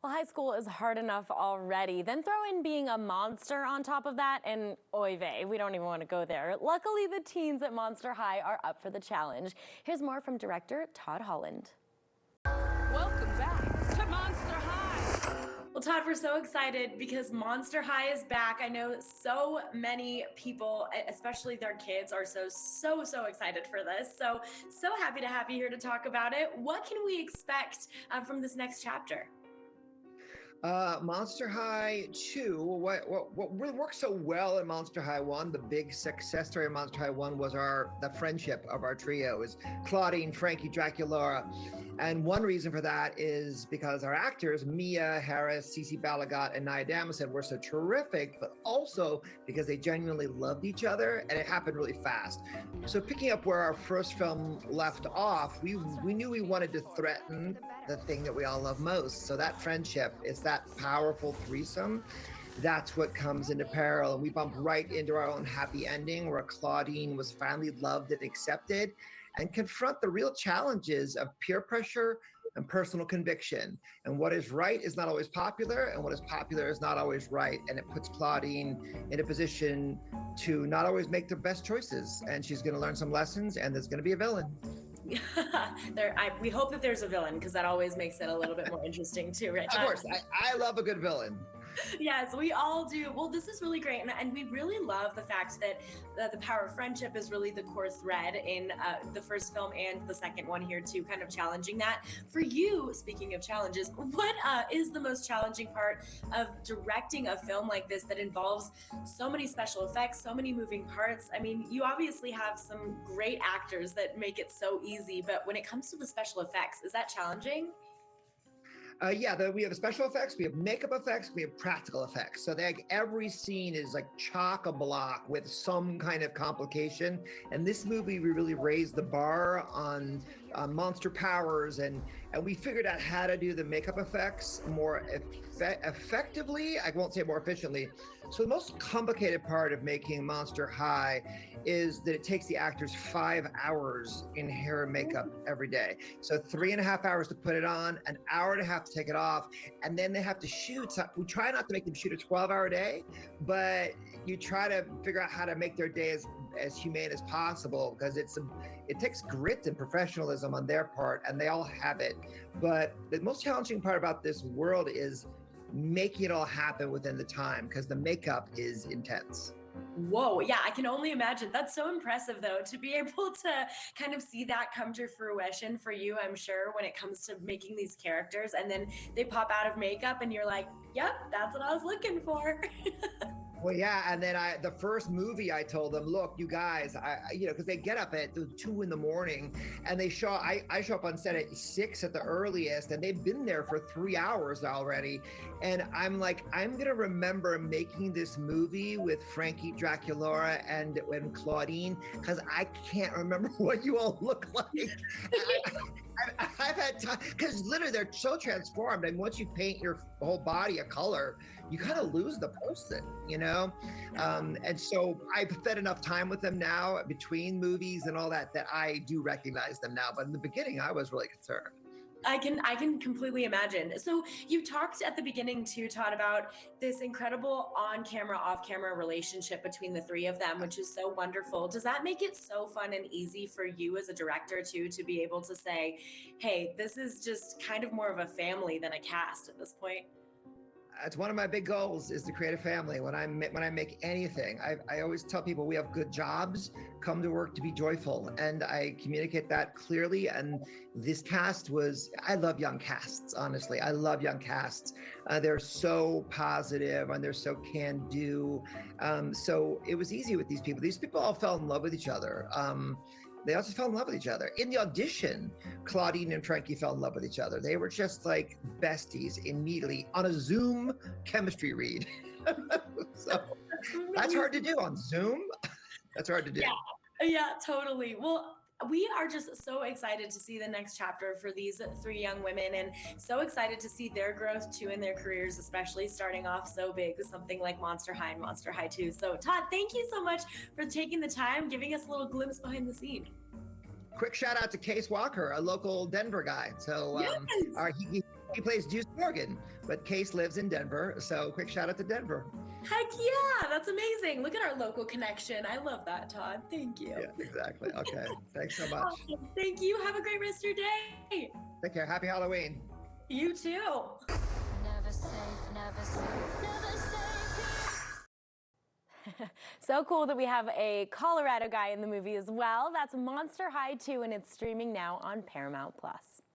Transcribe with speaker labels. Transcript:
Speaker 1: Well, high school is hard enough already. Then throw in being a monster on top of that, and oy vey, we don't even want to go there. Luckily, the teens at Monster High are up for the challenge. Here's more from director Todd Holland.
Speaker 2: Welcome back to Monster High.
Speaker 1: Well, Todd, we're so excited because Monster High is back. I know so many people, especially their kids, are so excited for this. So happy to have you here to talk about it. What can we expect from this next chapter?
Speaker 3: Monster High 2, what really worked so well in Monster High 1, the big success story of Monster High 1 was the friendship of our trio, is Claudine, Frankie, Draculaura. And one reason for that is because our actors, Mia Harris, Cece Balagot, and Nia Damison, were so terrific, but also because they genuinely loved each other, and it happened really fast. So picking up where our first film left off, we knew we wanted to threaten the thing that we all love most. So that friendship is that powerful threesome. That's what comes into peril. And we bump right into our own happy ending where Claudine was finally loved and accepted and confront the real challenges of peer pressure and personal conviction. And what is right is not always popular, and what is popular is not always right. And it puts Claudine in a position to not always make the best choices. And she's gonna learn some lessons, and there's gonna be a villain.
Speaker 1: We hope that there's a villain, because that always makes it a little bit more interesting too, right?
Speaker 3: Of course, I love a good villain.
Speaker 1: Yes, we all do. Well, this is really great. And we really love the fact that the power of friendship is really the core thread in the first film and the second one here too, kind of challenging that. For you, speaking of challenges, what is the most challenging part of directing a film like this that involves so many special effects, so many moving parts? I mean, you obviously have some great actors that make it so easy, but when it comes to the special effects, is that challenging?
Speaker 3: We have special effects, we have makeup effects, we have practical effects. So every scene is like chock-a-block with some kind of complication. And this movie, we really raised the bar on monster powers, and we figured out how to do the makeup effects more effectively. I won't say more efficiently. So the most complicated part of making Monster High is that it takes the actors 5 hours in hair and makeup every day. So 3.5 hours to put it on, an hour and a half to take it off, and then they have to shoot. So we try not to make them shoot a 12-hour day, but you try to figure out how to make their day as humane as possible, because it takes grit and professionalism on their part, and they all have it. But the most challenging part about this world is making it all happen within the time, because the makeup is intense.
Speaker 1: Whoa, yeah, I can only imagine. That's so impressive, though, to be able to kind of see that come to fruition for you, I'm sure, when it comes to making these characters, and then they pop out of makeup and you're like, yep, that's what I was looking for.
Speaker 3: Well, yeah, and then the first movie, I told them, look, you guys, because they get up at 2 in the morning, and I show up on set at 6 at the earliest, and they've been there for 3 hours already. And I'm like, I'm gonna remember making this movie with Frankie, Draculaura, and Claudine, because I can't remember what you all look like. I've had time, because literally they're so transformed, and once you paint your whole body a color, you kind of lose the person, you know? And so I've spent enough time with them now between movies and all that I do recognize them now. But in the beginning, I was really concerned.
Speaker 1: I can completely imagine. So you talked at the beginning too, Todd, about this incredible on-camera, off-camera relationship between the three of them, which is so wonderful. Does that make it so fun and easy for you as a director too, to be able to say, hey, this is just kind of more of a family than a cast at this point?
Speaker 3: It's one of my big goals, is to create a family. When I make anything, I always tell people we have good jobs, come to work to be joyful. And I communicate that clearly. And this cast I love young casts, honestly. I love young casts. They're so positive and they're so can-do. So it was easy with these people. These people all fell in love with each other. They also fell in love with each other. In the audition, Claudine and Frankie fell in love with each other. They were just like besties immediately on a Zoom chemistry read. So that's hard to do on Zoom. That's hard to do.
Speaker 1: Yeah, totally. Well, we are just so excited to see the next chapter for these three young women, and so excited to see their growth too in their careers, especially starting off so big with something like Monster High and Monster High 2. So Todd, thank you so much for taking the time, giving us a little glimpse behind the scene.
Speaker 3: Quick shout out to Case Walker, a local Denver guy. So
Speaker 1: Yes.
Speaker 3: he He plays Deuce Morgan, but Case lives in Denver. So quick shout out to Denver.
Speaker 1: Heck yeah, that's amazing. Look at our local connection. I love that, Todd. Thank you.
Speaker 3: Yeah, exactly. Okay. Thanks so much.
Speaker 1: Awesome. Thank you. Have a great rest of your day.
Speaker 3: Take care. Happy Halloween.
Speaker 1: You too.
Speaker 4: Never safe, never safe, never safe.
Speaker 5: So cool that we have a Colorado guy in the movie as well. That's Monster High 2, and it's streaming now on Paramount Plus.